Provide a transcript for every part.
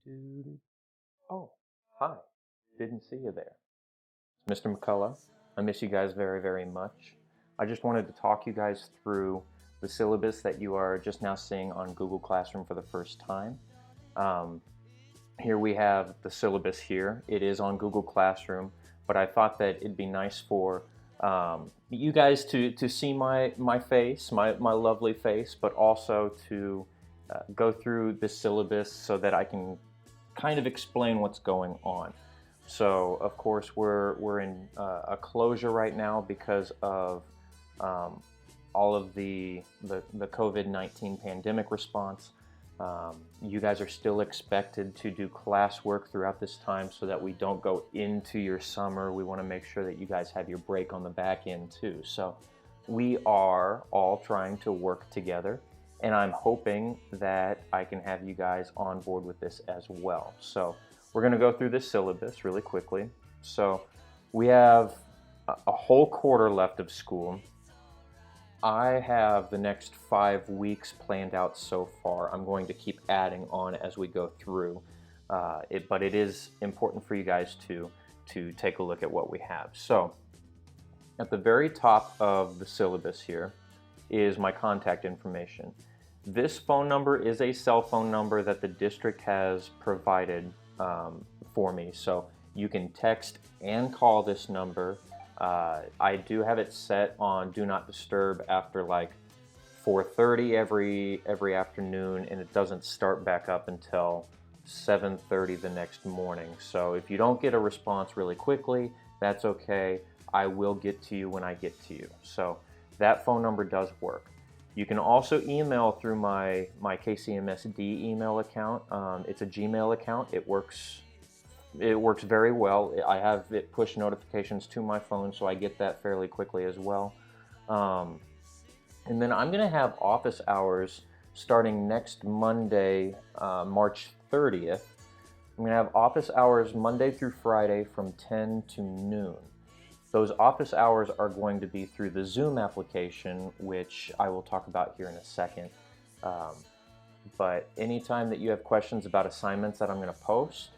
Doo-doo. Oh, hi. Didn't see you there. Mr. McCullough. I miss you guys very, very much. I just wanted to talk you guys through the syllabus that you are just now seeing on Google Classroom for the first time. Um, Here we have the syllabus here. It is on Google Classroom, but I thought that it'd be nice for you guys to see my face, my lovely face, but also to go through this syllabus so that I can kind of explain what's going on. So, of course, we're in a closure right now because of um, all of the COVID-19 pandemic response. You guys are still expected to do classwork throughout this time so that we don't go into your summer. We want to make sure that you guys have your break on the back end too. So we are all trying to work together, and I'm hoping that I can have you guys on board with this as well. So we're going to go through this syllabus really quickly. So we have a whole quarter left of school. I have the next 5 weeks planned out so far. I'm going to keep adding on as we go through, but it is important for you guys to take a look at what we have. So at the very top of the syllabus here is my contact information. This phone number is a cell phone number that the district has provided for me. So you can text and call this number. I do have it set on Do Not Disturb after like 4:30 every afternoon, and it doesn't start back up until 7:30 the next morning. So if you don't get a response really quickly, that's okay. I will get to you when I get to you. So that phone number does work. You can also email through my KCMSD email account. It's a Gmail account. It works very well. I have it push notifications to my phone, so I get that fairly quickly as well. And then I'm going to have office hours starting next Monday, March 30th. I'm going to have office hours Monday through Friday from 10 to noon. Those office hours are going to be through the Zoom application, which I will talk about here in a second. But anytime that you have questions about assignments that I'm going to post,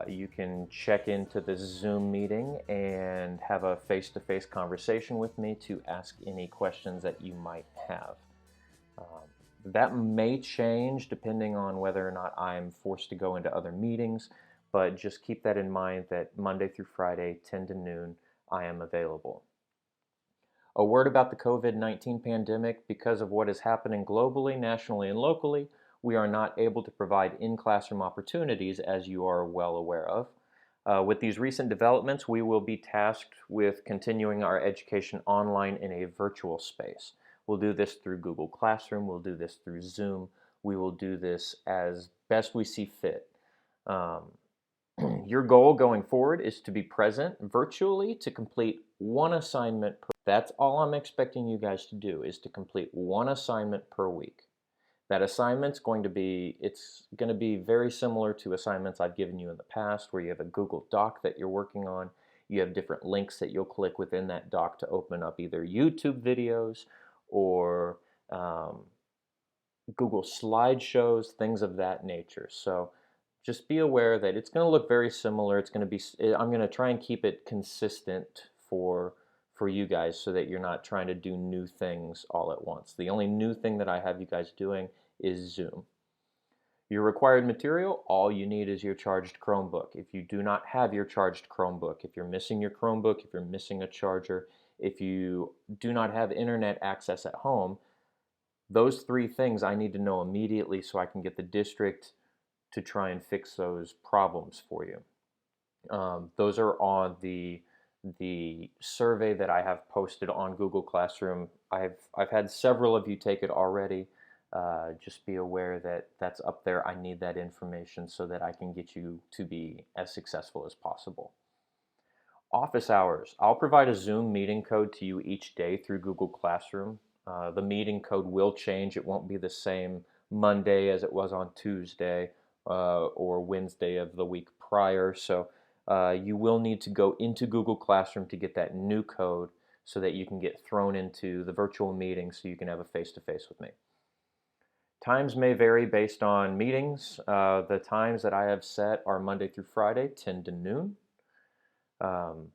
you can check into this Zoom meeting and have a face-to-face conversation with me to ask any questions that you might have. That may change depending on whether or not I'm forced to go into other meetings, but just keep that in mind that Monday through Friday, 10 to noon, I am available. A word about the COVID-19 pandemic. Because of what is happening globally, nationally, and locally, we are not able to provide in-classroom opportunities, as you are well aware of. With these recent developments, we will be tasked with continuing our education online in a virtual space. We'll do this through Google Classroom, we'll do this through Zoom, we will do this as best we see fit. Your goal going forward is to be present virtually to complete one assignment per. That's all I'm expecting you guys to do, is to complete one assignment per week. That assignment's going to be, it's going to be very similar to assignments I've given you in the past, where you have a Google Doc that you're working on. You have different links that you'll click within that doc to open up either YouTube videos or Google slideshows, things of that nature. So just be aware that it's going to look very similar. It's going to be, I'm going to try and keep it consistent for you guys so that you're not trying to do new things all at once. The only new thing that I have you guys doing is Zoom. Your required material, all you need is your charged Chromebook. If you do not have your charged Chromebook, if you're missing your Chromebook, if you're missing a charger, if you do not have internet access at home, those three things I need to know immediately so I can get the district to try and fix those problems for you. Those are on the survey that I have posted on Google Classroom. I've had several of you take it already. Just be aware that that's up there. I need that information so that I can get you to be as successful as possible. Office hours. I'll provide a Zoom meeting code to you each day through Google Classroom. The meeting code will change. It won't be the same Monday as it was on Tuesday or Wednesday of the week prior. So you will need to go into Google Classroom to get that new code so that you can get thrown into the virtual meeting so you can have a face-to-face with me. Times may vary based on meetings. The times that I have set are Monday through Friday, 10 to noon. Um,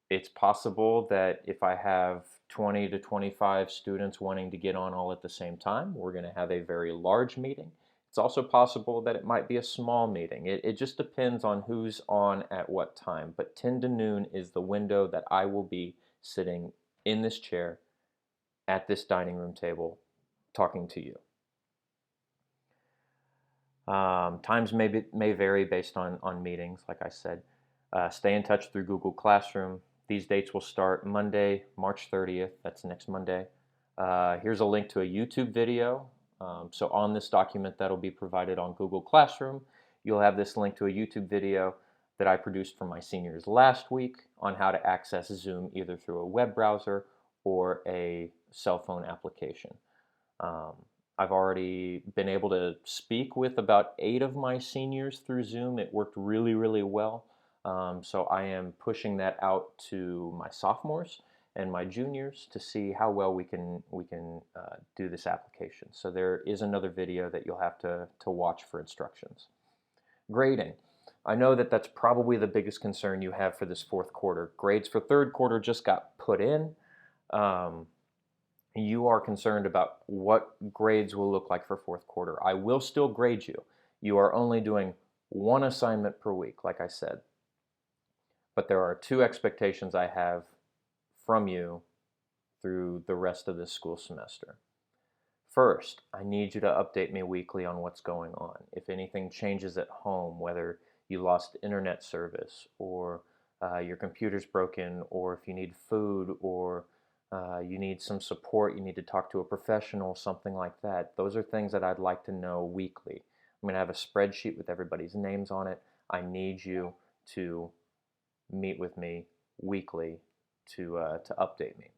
it's possible that if I have 20 to 25 students wanting to get on all at the same time, we're going to have a very large meeting. It's also possible that it might be a small meeting. It just depends on who's on at what time. But 10 to noon is the window that I will be sitting in this chair at this dining room table talking to you. Times may vary based on meetings, like I said. Stay in touch through Google Classroom. These dates will start Monday, March 30th. That's next Monday. Here's a link to a YouTube video. So on this document that'll be provided on Google Classroom, you'll have this link to a YouTube video that I produced for my seniors last week on how to access Zoom either through a web browser or a cell phone application. Um, I've already been able to speak with about 8 of my seniors through Zoom. It worked really, really well. So I am pushing that out to my sophomores and my juniors to see how well we can do this application. So there is another video that you'll have to watch for instructions. Grading. I know that that's probably the biggest concern you have for this fourth quarter. Grades for third quarter just got put in. You are concerned about what grades will look like for fourth quarter. I will still grade you. You are only doing one assignment per week, like I said. But there are 2 expectations I have from you through the rest of this school semester. First, I need you to update me weekly on what's going on. If anything changes at home, whether you lost internet service or your computer's broken, or if you need food, or you need some support, you need to talk to a professional, something like that. Those are things that I'd like to know weekly. I'm going to have a spreadsheet with everybody's names on it. I need you to meet with me weekly to update me.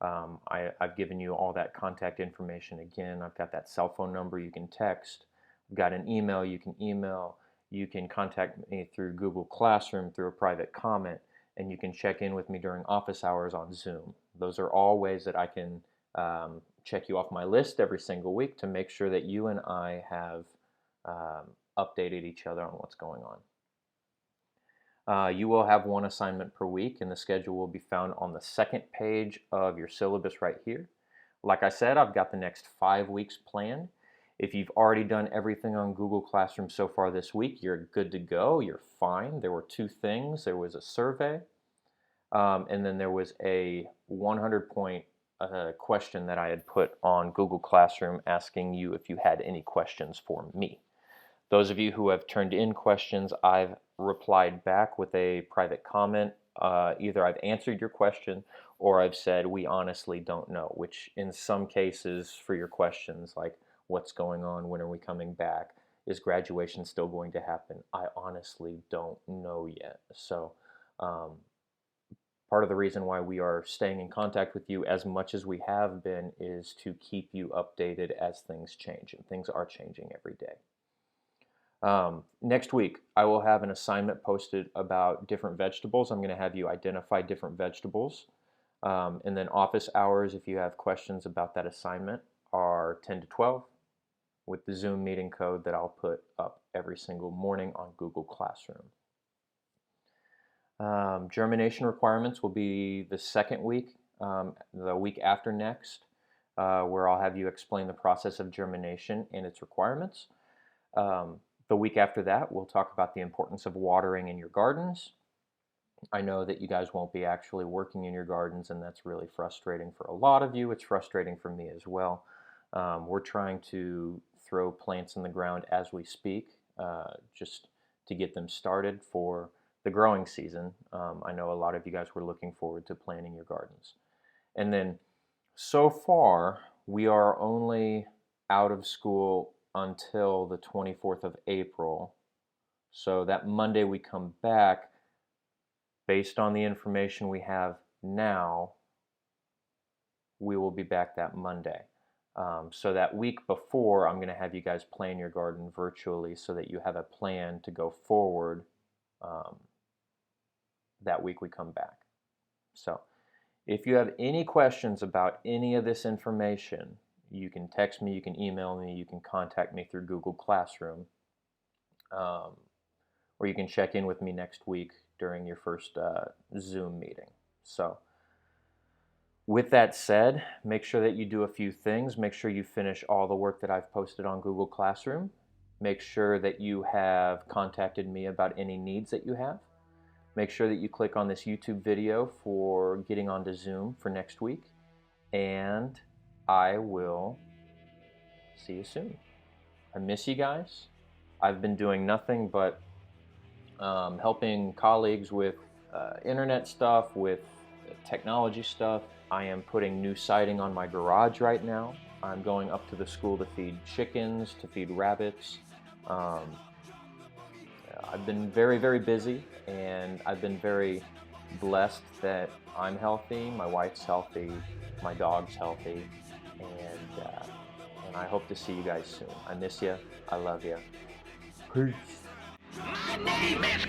I've given you all that contact information again. I've got that cell phone number you can text. I've got an email you can email. You can contact me through Google Classroom, through a private comment, and you can check in with me during office hours on Zoom. Those are all ways that I can check you off my list every single week to make sure that you and I have updated each other on what's going on. You will have 1 assignment per week, and the schedule will be found on the second page of your syllabus right here. Like I said, I've got the next 5 weeks planned. If you've already done everything on Google Classroom so far this week, you're good to go. You're fine. There were 2 things. There was a survey, and then there was a 100-point question that I had put on Google Classroom asking you if you had any questions for me. Those of you who have turned in questions, I've replied back with a private comment. Either I've answered your question or I've said, we honestly don't know, which in some cases for your questions, like what's going on, when are we coming back, is graduation still going to happen, I honestly don't know yet. So part of the reason why we are staying in contact with you as much as we have been is to keep you updated as things change, and things are changing every day. Next week, I will have an assignment posted about different vegetables. I'm going to have you identify different vegetables. And then office hours, if you have questions about that assignment, are 10 to 12 with the Zoom meeting code that I'll put up every single morning on Google Classroom. Germination requirements will be the second week, the week after next, where I'll have you explain the process of germination and its requirements. The week after that, we'll talk about the importance of watering in your gardens. I know that you guys won't be actually working in your gardens, and that's really frustrating for a lot of you. It's frustrating for me as well. We're trying to throw plants in the ground as we speak, just to get them started for the growing season. I know a lot of you guys were looking forward to planting your gardens. And then so far, we are only out of school until the 24th of April. So that Monday we come back, based on the information we have now, we will be back that Monday. So that week before, I'm going to have you guys plan your garden virtually so that you have a plan to go forward that week we come back. So if you have any questions about any of this information, You can text me, you can email me, you can contact me through Google Classroom, um, or you can check in with me next week during your first Zoom meeting. So, with that said, make sure that you do a few things. Make sure you finish all the work that I've posted on Google Classroom. Make sure that you have contacted me about any needs that you have. Make sure that you click on this YouTube video for getting onto Zoom for next week. And I will see you soon. I miss you guys. I've been doing nothing but helping colleagues with internet stuff, with technology stuff. I am putting new siding on my garage right now. I'm going up to the school to feed chickens, to feed rabbits. Um, I've been very, very busy, and I've been very blessed that I'm healthy, my wife's healthy, my dog's healthy, and I hope to see you guys soon. I miss you. I love you. Peace. My name is